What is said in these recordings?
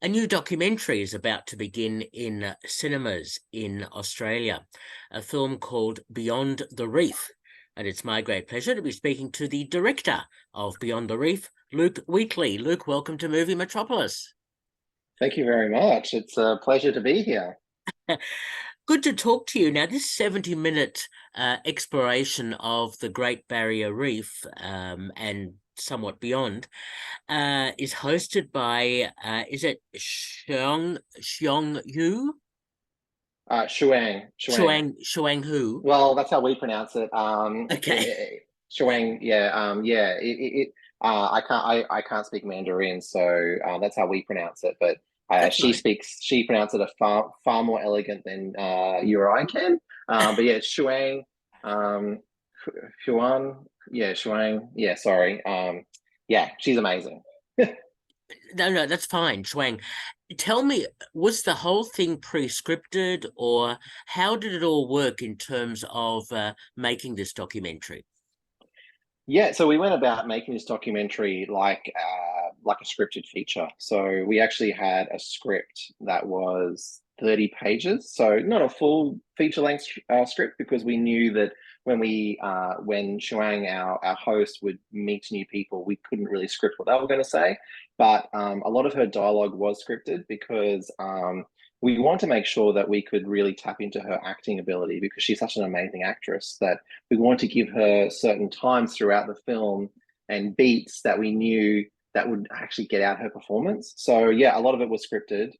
A new documentary is about to begin in cinemas in Australia, a film called Beyond the Reef. And it's my great pleasure to be speaking to the director of Beyond the Reef, Luke Wheatley. Luke, welcome to Movie Metropolis. Thank you very much. It's a pleasure to be here. Good to talk to you. Now, this 70-minute exploration of the Great Barrier Reef and somewhat beyond is hosted by, is it Shuang Hu? Shuang. Shuang Hu. Well, that's how we pronounce it. Okay. Shuang. Yeah. Yeah. I can't speak Mandarin, so that's how we pronounce it. But That's fine. she pronounces it far more elegant than you or I can. But yeah, it's Shuang. Um, Huan. Yeah, Shuang. Yeah. Sorry. Yeah, she's amazing. No, that's fine. Shuang, tell me, was the whole thing pre-scripted, or how did it all work in terms of making this documentary? Yeah, so we went about making this documentary like a scripted feature. So we actually had a script that was 30 pages. So not a full feature-length script because we knew that when Shuang, our host, would meet new people, we couldn't really script what they were going to say. But a lot of her dialogue was scripted because we want to make sure that we could really tap into her acting ability because she's such an amazing actress that we wanted to give her certain times throughout the film and beats that we knew that would actually get out her performance. So yeah, a lot of it was scripted.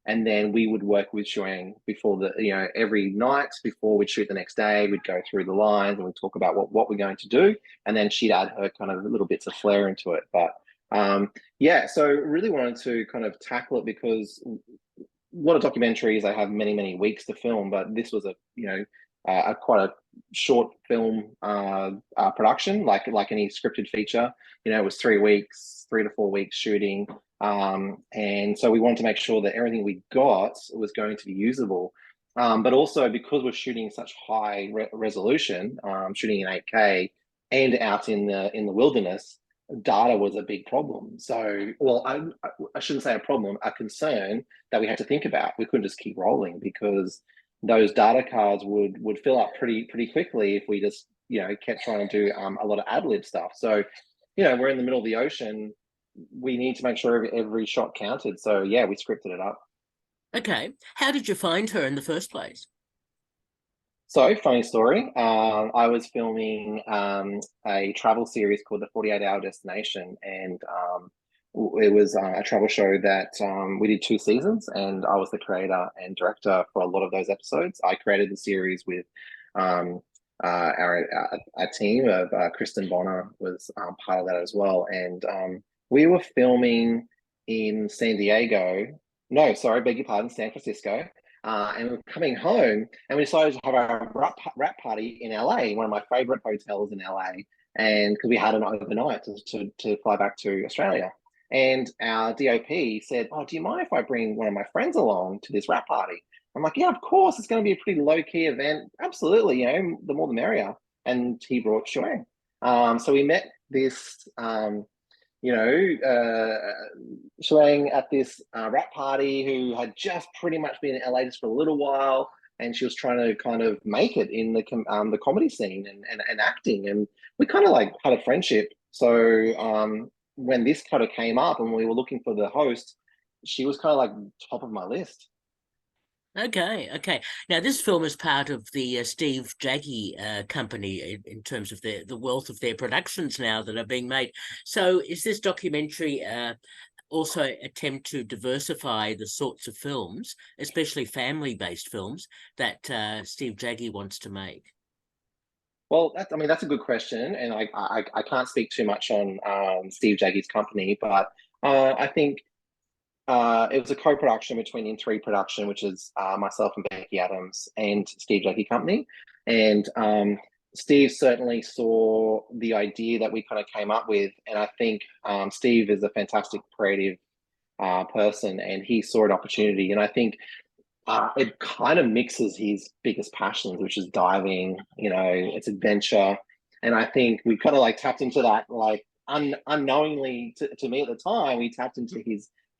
And then we would work with Shuang before every night before we'd shoot the next day, we'd go through the lines and we'd talk about what we're going to do. And then she'd add her kind of little bits of flair into it. But yeah, so really wanted to kind of tackle it because a lot of documentaries they have many weeks to film, but this was a quite a short film production, like any scripted feature. It was 3 weeks, 3 to 4 weeks shooting, and so we wanted to make sure that everything we got was going to be usable. But also because we're shooting such high resolution, shooting in 8K and out in the wilderness, data was a big problem. So, well, I shouldn't say a problem, a concern that we had to think about. We couldn't just keep rolling because those data cards would fill up pretty quickly if we just kept trying to do a lot of ad lib stuff. So, we're in the middle of the ocean. We need to make sure every shot counted. So yeah, we scripted it up. Okay. How did you find her in the first place? So, funny story. I was filming a travel series called The 48-Hour Destination, and it was a travel show that we did 2 seasons, and I was the creator and director for a lot of those episodes. I created the series with our team of Kristen Bonner was part of that as well, and we were filming in San Diego. No, sorry, beg your pardon, San Francisco. And we were coming home and we decided to have a rap party in LA, one of my favorite hotels in LA. And because we had an overnight to fly back to Australia. And our DOP said, "Oh, do you mind if I bring one of my friends along to this rap party?" I'm like, "Yeah, of course. It's going to be a pretty low key event. Absolutely. The more the merrier." And he brought Shuang. So we met this Shuang at this rap party who had just pretty much been in LA just for a little while, and she was trying to kind of make it in the comedy scene and acting, and we kind of like had a friendship. So when this kind of came up and we were looking for the host, she was kind of like top of my list. Okay. Now, this film is part of the Steve Jaggy company in terms of the wealth of their productions now that are being made. So, is this documentary also attempt to diversify the sorts of films, especially family-based films, that Steve Jaggy wants to make? Well, that's a good question, and I can't speak too much on Steve Jaggy's company, but I think it was a co-production between In3 Production, which is myself and Becky Adams, and Steve Jackie Company. And Steve certainly saw the idea that we kind of came up with, and I think Steve is a fantastic creative person, and he saw an opportunity. And I think it kind of mixes his biggest passions, which is diving. It's adventure, and I think we kind of like tapped into that, like unknowingly to me at the time. We tapped into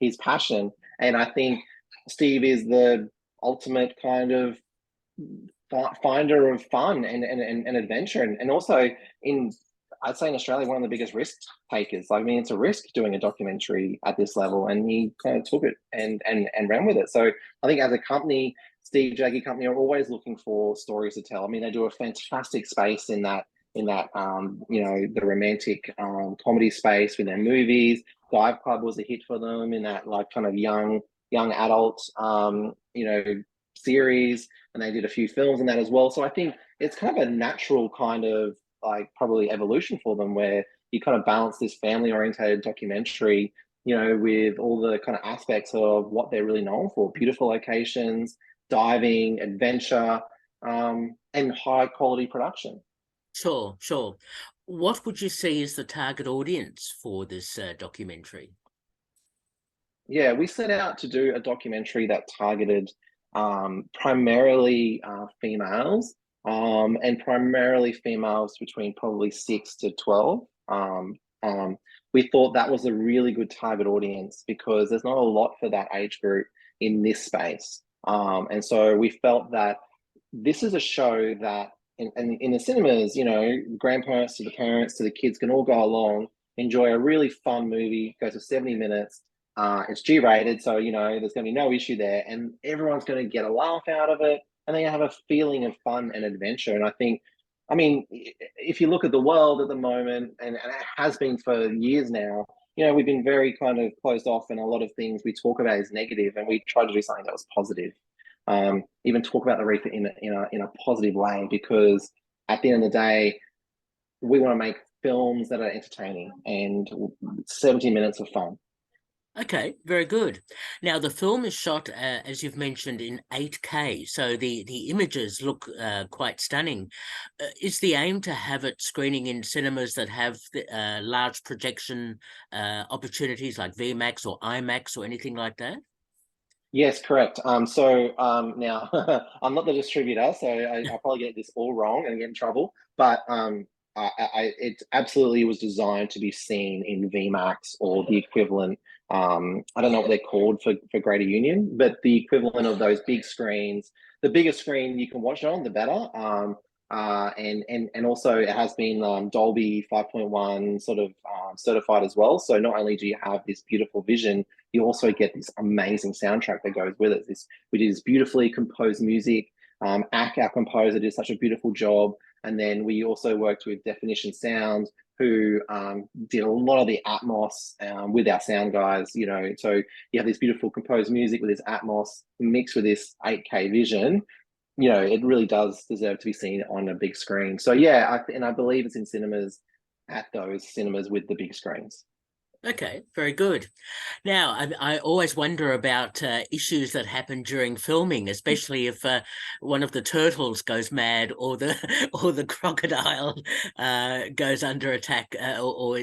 his passion. And I think Steve is the ultimate kind of finder of fun and adventure, and also in, I'd say in Australia, one of the biggest risk takers. I mean, it's a risk doing a documentary at this level, and he kind of took it and ran with it. So I think as a company, Steve Jaggy company are always looking for stories to tell. I mean, they do a fantastic space in that you know, the romantic comedy space with their movies. Dive Club was a hit for them in that like kind of young adult you know, series, and they did a few films in that as well. So I think it's kind of a natural kind of like probably evolution for them, where you kind of balance this family oriented documentary, you know, with all the kind of aspects of what they're really known for: beautiful locations, diving, adventure, and high quality production. Sure, sure. What would you see as the target audience for this documentary? Yeah, we set out to do a documentary that targeted primarily females, and primarily females between probably 6 to 12. We thought that was a really good target audience because there's not a lot for that age group in this space. And so we felt that this is a show that in the cinemas, you know, grandparents to the parents to the kids can all go along, enjoy a really fun movie, goes for 70 minutes. It's G-rated, so you know there's going to be no issue there, and everyone's going to get a laugh out of it, and they have a feeling of fun and adventure. And I think, I mean, if you look at the world at the moment, and it has been for years now, you know, we've been very kind of closed off, and a lot of things we talk about is negative, and we try to do something that was positive. Even talk about the reef in a positive way, because at the end of the day, we want to make films that are entertaining and 70 minutes of fun. Okay, very good. Now, the film is shot, as you've mentioned, in 8K, so the images look quite stunning. Is the aim to have it screening in cinemas that have large projection opportunities like VMAX or IMAX or anything like that? Yes, correct. Now I'm not the distributor, so I probably get this all wrong and get in trouble. But it absolutely was designed to be seen in VMAX or the equivalent. I don't know what they're called for Greater Union, but the equivalent of those big screens. The bigger screen you can watch it on, the better. And also it has been Dolby 5.1 sort of certified as well. So not only do you have this beautiful vision, you also get this amazing soundtrack that goes with it. Which is beautifully composed music. Ak, our composer, did such a beautiful job. And then we also worked with Definition Sound, who did a lot of the Atmos with our sound guys. You know, so you have this beautiful composed music with this Atmos mixed with this 8K vision. You know, it really does deserve to be seen on a big screen. So yeah, and I believe it's in cinemas, at those cinemas with the big screens. Okay, very good. Now, I always wonder about issues that happen during filming, especially if one of the turtles goes mad or the or the crocodile goes under attack, or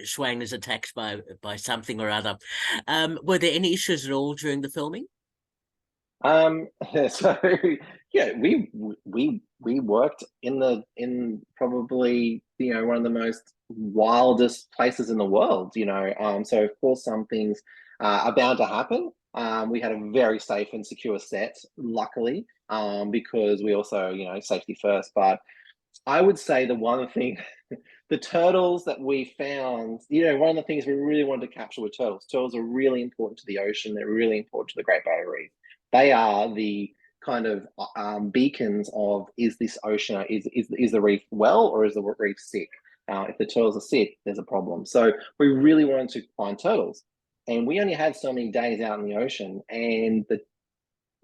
Shuang is attacked by something or other. Were there any issues at all during the filming? Um, so yeah, we worked in probably, you know, one of the most wildest places in the world, you know. So of course some things are bound to happen. We had a very safe and secure set, luckily, because we also, you know, safety first. But I would say the one thing, the turtles that we found, you know, one of the things we really wanted to capture were turtles. Turtles are really important to the ocean. They're really important to the Great Barrier Reef. They are the kind of beacons of, is this ocean, is the reef well, or is the reef sick? If the turtles are sick, there's a problem. So we really wanted to find turtles, and we only had so many days out in the ocean, and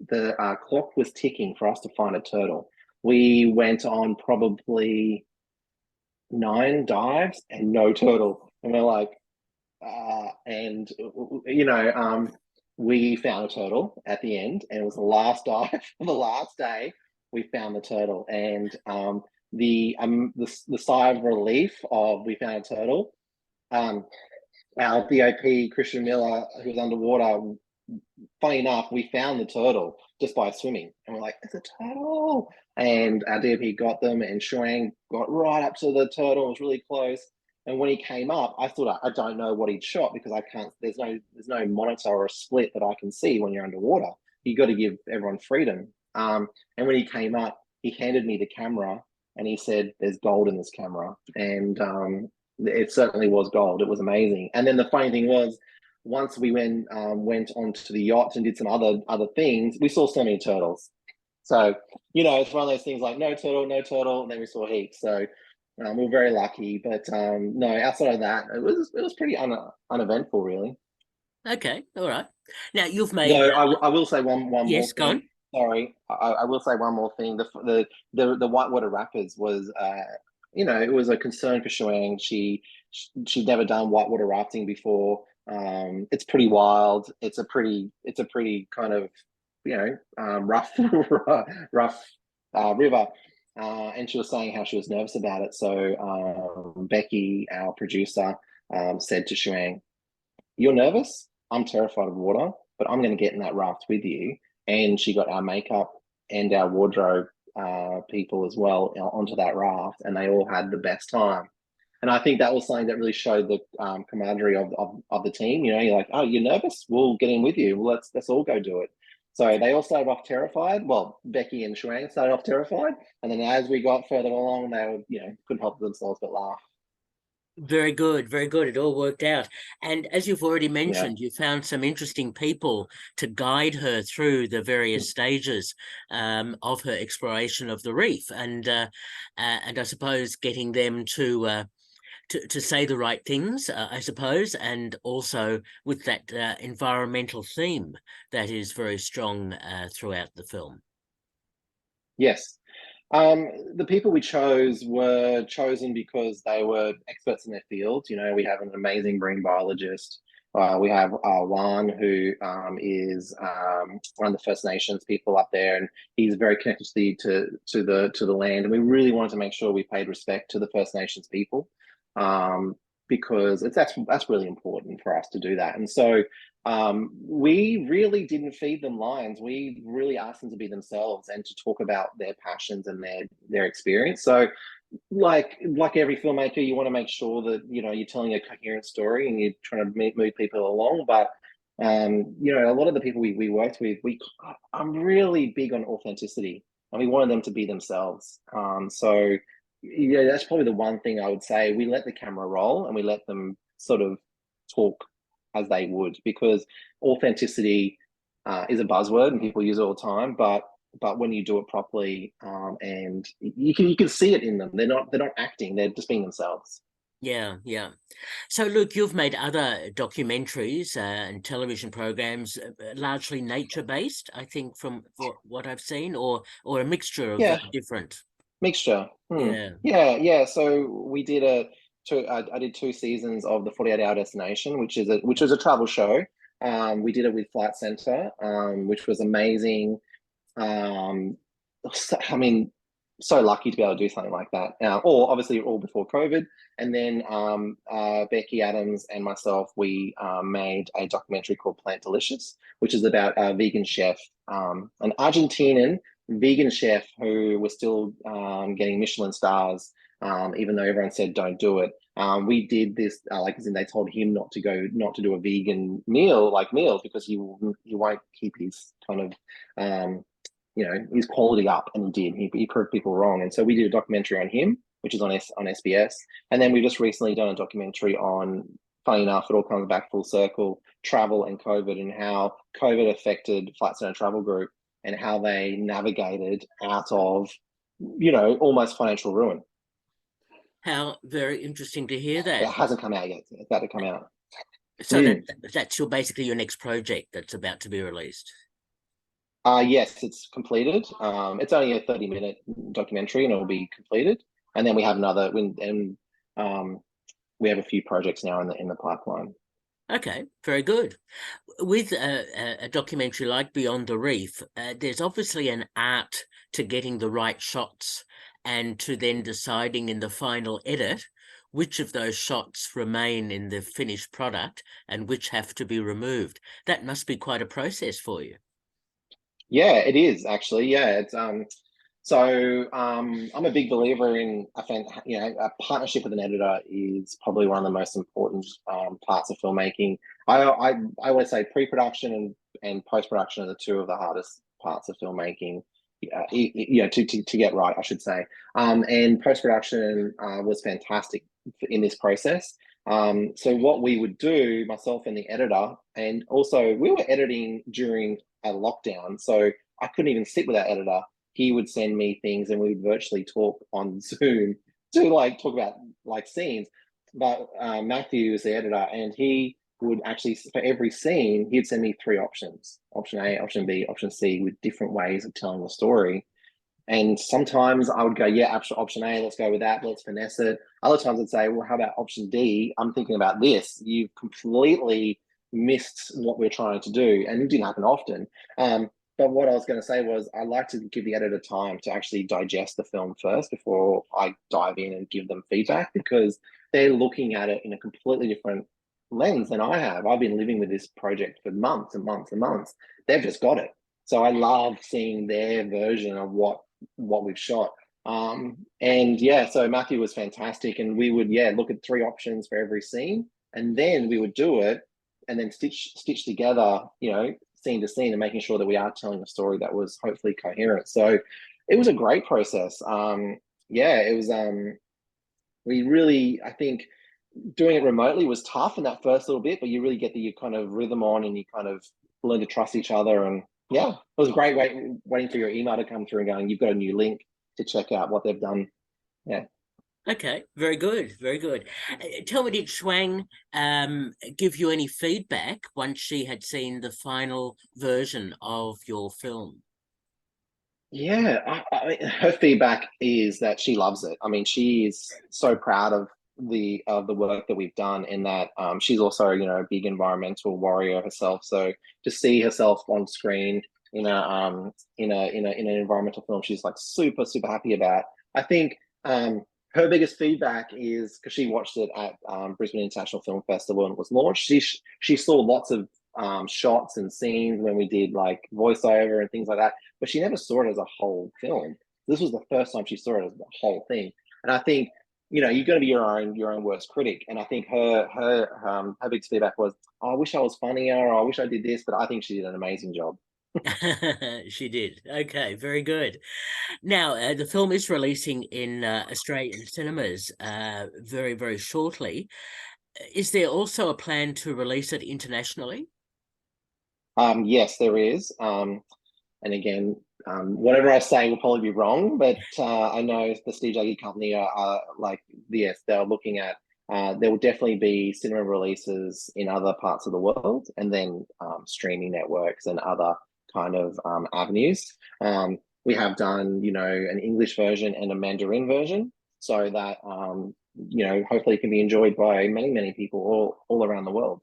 the clock was ticking for us to find a turtle. We went on probably 9 dives and no turtle, and we're like, and you know, we found a turtle at the end, and it was the last dive for the last day. We found the turtle, and the sigh of relief of we found a turtle. Um, our DOP Christian Miller, who was underwater, funny enough, we found the turtle just by swimming, and we're like, "It's a turtle!" And our DOP got them, and Shuang got right up to the turtle. It was really close, And when he came up, I thought I don't know what he'd shot because I can't. There's no monitor or a split that I can see when you're underwater. You got to give everyone freedom. And when he came up, he handed me the camera and he said, "There's gold in this camera," and it certainly was gold. It was amazing. And then the funny thing was, once we went onto the yacht and did some other things, we saw so many turtles. So it's one of those things like no turtle, no turtle, and then we saw heaps. So we were very lucky, but no, outside of that, it was pretty uneventful, really. Okay, all right. Now you've No, made I will say one more yes, go on. thing. Sorry, I will say one more thing. The whitewater rapids was it was a concern for Shuang. She'd never done whitewater rafting before. It's pretty wild. It's a pretty kind of rough rough river. And she was saying how she was nervous about it. So Becky, our producer, said to Shuang, "You're nervous. I'm terrified of water, but I'm going to get in that raft with you." And she got our makeup and our wardrobe people as well onto that raft, and they all had the best time. And I think that was something that really showed the camaraderie of the team. You're like, "Oh, you're nervous? We'll get in with you. Well, let's all go do it." So they all started off terrified. Well, Becky and Shuang started off terrified, and then as we got further along, they were, couldn't help themselves but laugh. Very good, very good. It all worked out. And as you've already Yeah. mentioned, you found some interesting people to guide her through the various stages of her exploration of the reef, and I suppose getting them to say the right things, I suppose, and also with that environmental theme that is very strong throughout the film. Yes. The people we chose were chosen because they were experts in their field. We have an amazing marine biologist. We have Juan, who is one of the First Nations people up there, and he's very connected to the land. And we really wanted to make sure we paid respect to the First Nations people, because that's really important for us to do that. And so we really didn't feed them lines. We really asked them to be themselves and to talk about their passions and their experience. So, like every filmmaker, you want to make sure that you're telling a coherent story and you're trying to move people along. But a lot of the people we worked with, I'm really big on authenticity, and we wanted them to be themselves. So yeah, that's probably the one thing I would say. We let the camera roll and we let them sort of talk as they would, because authenticity is a buzzword and people use it all the time. But when you do it properly, and you can see it in them. They're not acting. They're just being themselves. Yeah, yeah. So, Luke, you've made other documentaries and television programs, largely nature-based, I think, from what I've seen, or a mixture of Yeah, different. mixture. Yeah. Yeah, yeah. So we did I did 2 seasons of the 48-hour destination, which is a travel show. We did it with Flight Center, which was amazing. Um, I mean, so lucky to be able to do something like that. Or obviously all before COVID. And then Becky Adams and myself, we made a documentary called Plant Delicious, which is about a vegan chef, an Argentinian vegan chef who was still getting Michelin stars, even though everyone said don't do it. We did this like as in they told him not to do a vegan meals because he won't keep his kind of his quality up, and he did. He proved people wrong, and so we did a documentary on him, which is on SBS, and then we've just recently done a documentary on. Funny enough, it all comes back full circle: travel and COVID, and how COVID affected Flight Centre Travel Group, and how they navigated out of almost financial ruin. How very interesting to hear It that. hasn't come out yet. It's about to come out. So that's basically your next project that's about to be released. Yes, it's completed. It's only a 30-minute documentary, and it will be completed. And then we have we have a few projects now in the pipeline. Okay, very good. With a documentary like Beyond the Reef, there's obviously an art to getting the right shots and to then deciding in the final edit which of those shots remain in the finished product and which have to be removed. That must be quite a process for you. Yeah, it is actually. Yeah, it's So I'm a big believer in a partnership with an editor is probably one of the most important parts of filmmaking. I always say pre-production and post-production are the two of the hardest parts of filmmaking. To get right, I should say. And post-production was fantastic in this process. So what we would do, myself and the editor, and also we were editing during a lockdown, so I couldn't even sit with our editor. He would send me things and we would virtually talk on Zoom to like talk about like scenes. But Matthew is the editor, and he would actually, for every scene, he'd send me three options: option A, option B, option C, with different ways of telling the story. And sometimes I would go, yeah, option A, let's go with that, let's finesse it. Other times I'd say, well, how about option D? I'm thinking about this. You've completely missed what we're trying to do. And it didn't happen often. But what I was going to say was I like to give the editor time to actually digest the film first before I dive in and give them feedback, because they're looking at it in a completely different lens than I have. I've been living with this project for months and months and months. They've just got it. So I love seeing their version of what we've shot. And yeah, so Matthew was fantastic, and we would look at three options for every scene, and then we would do it, and then stitch together, scene to scene, and making sure that we are telling a story that was hopefully coherent. So it was a great process. It was. We really, I think, doing it remotely was tough in that first little bit, but you really get the kind of rhythm on, and you kind of learn to trust each other. And yeah, it was great waiting for your email to come through and going, you've got a new link to check out what they've done. Yeah. Okay, very good, very good. Tell me, did Shuang give you any feedback once she had seen the final version of your film? Yeah, I mean, her feedback is that she loves it. I mean, she is so proud of the work that we've done, in that she's also a big environmental warrior herself. So to see herself on screen in in an environmental film, she's like super super happy about. I think her biggest feedback is because she watched it at Brisbane International Film Festival and it was launched. She saw lots of shots and scenes when we did like voiceover and things like that, but she never saw it as a whole film. This was the first time she saw it as the whole thing. And I think, you're going to be your own worst critic. And I think her biggest feedback was, oh, I wish I was funnier, or I wish I did this, but I think she did an amazing job. She did. Okay, very good. Now, the film is releasing in Australian cinemas very, very shortly. Is there also a plan to release it internationally? Yes, there is. And again, whatever I say will probably be wrong, but I know the Steve Jaggy company are like, yes, they're looking at, there will definitely be cinema releases in other parts of the world, and then streaming networks and other kind of avenues. We have done, an English version and a Mandarin version, so that, hopefully it can be enjoyed by many, many people all around the world.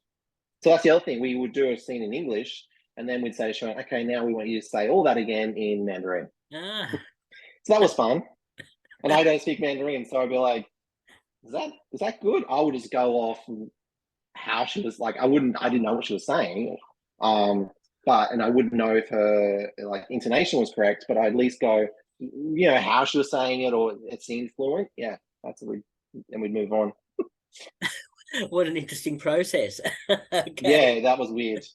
So that's the other thing. We would do a scene in English, and then we'd say to Sean, okay, now we want you to say all that again in Mandarin. Ah. So that was fun. And I don't speak Mandarin, so I'd be like, is that good? I would just go off how she was like. I didn't know what she was saying. And I wouldn't know if her like intonation was correct, but I'd at least go, how she was saying it, or it seemed fluent. Yeah, that's what and we'd move on. What an interesting process. Okay. Yeah, that was weird.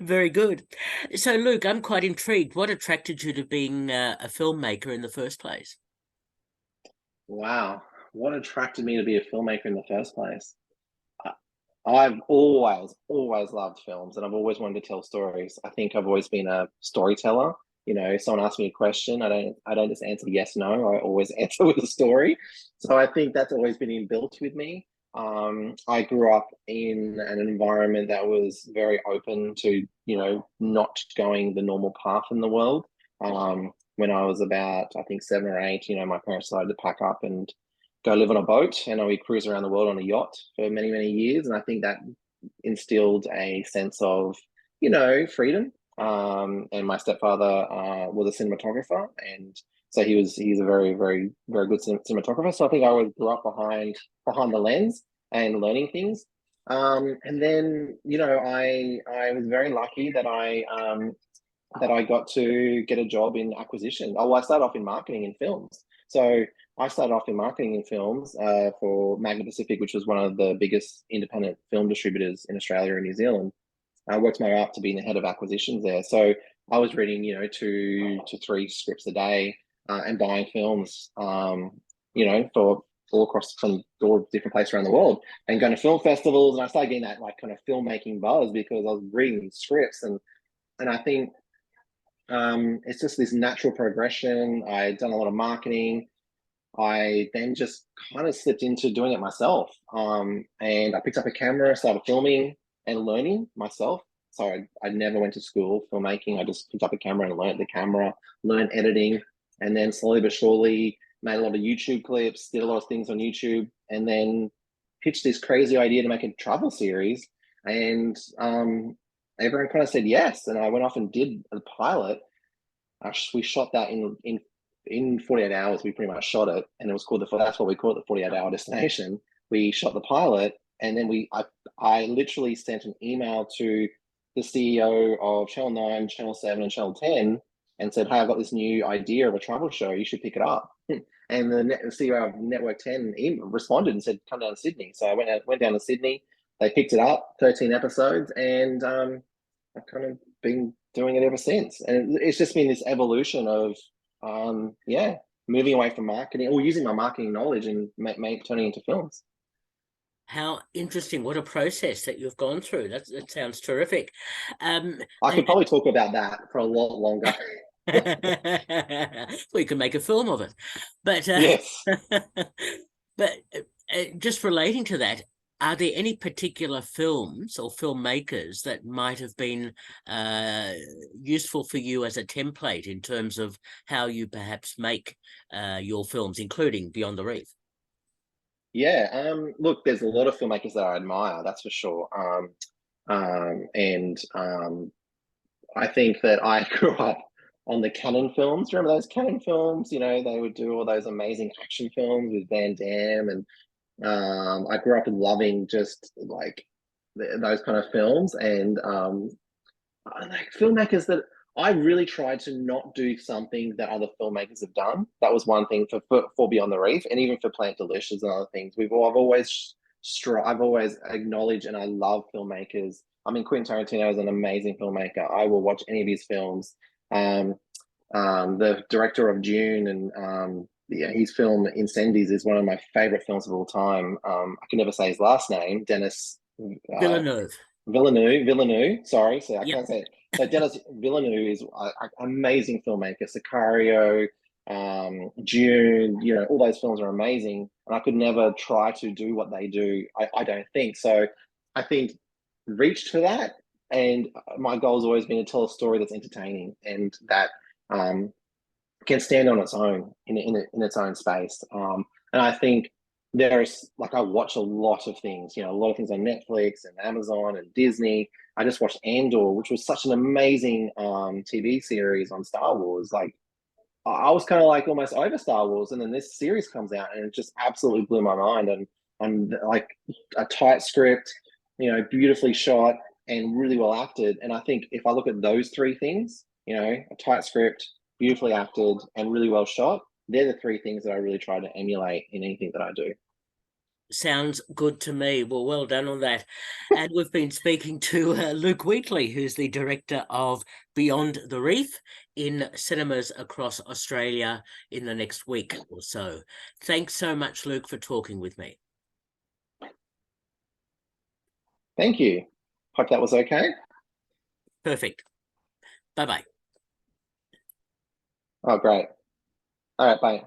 Very good. So, Luke, I'm quite intrigued. What attracted you to being a filmmaker in the first place? Wow, what attracted me to be a filmmaker in the first place? I've always loved films, and I've always wanted to tell stories. I think I've always been a storyteller. Someone asks me a question, I don't just answer yes, no. I always answer with a story. So I think that's always been inbuilt with me. I grew up in an environment that was very open to, not going the normal path in the world. When I was about, I think, 7 or 8, my parents decided to pack up and go live on a boat, and we cruise around the world on a yacht for many, many years. And I think that instilled a sense of, freedom. And my stepfather was a cinematographer, and so he's a very, very, very good cinematographer. So I think I always grew up behind the lens and learning things. And then, I was very lucky that I that I got to get a job in acquisition. Oh, I started off in marketing in films. So I started off in marketing in films for Magna Pacific, which was one of the biggest independent film distributors in Australia and New Zealand. I worked my way up to being the head of acquisitions there. So I was reading, 2 to 3 scripts a day and buying films, for all across from all different places around the world and going to film festivals. And I started getting that like kind of filmmaking buzz because I was reading scripts and I think it's just this natural progression. I had done a lot of marketing. I then just kind of slipped into doing it myself. And I picked up a camera, started filming and learning myself. So I never went to school filmmaking. I just picked up a camera and learned the camera, learned editing, and then slowly but surely made a lot of YouTube clips, did a lot of things on YouTube, and then pitched this crazy idea to make a travel series. And everyone kind of said yes. And I went off and did the pilot. We shot that in 48 hours. We pretty much shot it, and it was called that's what we call it, the 48-hour destination. We shot the pilot, and then I literally sent an email to the CEO of Channel 9, Channel 7, and Channel 10 and said, "Hey, I've got this new idea of a travel show. You should pick it up." And the CEO of Network 10 responded and said, "Come down to Sydney." So I went down to Sydney. They picked it up, 13 episodes, and I've kind of been doing it ever since. And it's just been this evolution of, moving away from marketing or using my marketing knowledge and turning into films. How interesting. What a process that you've gone through. That sounds terrific. I could probably talk about that for a lot longer. We can make a film of it. But Yes. but just relating to that, are there any particular films or filmmakers that might have been useful for you as a template in terms of how you perhaps make your films, including Beyond the Reef? Yeah. Look, there's a lot of filmmakers that I admire, that's for sure. And I think that I grew up on the Cannon films. Remember those Cannon films? They would do all those amazing action films with Van Damme, and I grew up loving just like those kind of films, and like filmmakers that I really tried to not do something that other filmmakers have done. That was one thing for Beyond the Reef, and even for Plant Delicious and other things. I've always acknowledged and I love filmmakers. I mean, Quentin Tarantino is an amazing filmmaker. I will watch any of his films. The director of Dune and his film Incendies is one of my favorite films of all time. I can never say his last name, Dennis Villeneuve. Villeneuve. Sorry, so I Yep. can't say it. So Dennis Villeneuve is an amazing filmmaker. Sicario, Dune, all those films are amazing, and I could never try to do what they do. I don't think so. I think reached for that, and my goal has always been to tell a story that's entertaining and that can stand on its own in its own space. And I think there's like I watch a lot of things, a lot of things on Netflix and Amazon and Disney. I just watched Andor, which was such an amazing TV series on Star Wars. Like I was kind of like almost over Star Wars, and then this series comes out, and it just absolutely blew my mind. And like a tight script, beautifully shot and really well acted. And I think if I look at those three things, a tight script, beautifully acted, and really well shot, they're the three things that I really try to emulate in anything that I do. Sounds good to me. Well done on that. And we've been speaking to Luke Wheatley, who's the director of Beyond the Reef in cinemas across Australia in the next week or so. Thanks so much, Luke, for talking with me. Thank you. Hope that was okay. Perfect. Bye-bye. Oh, great. All right, bye.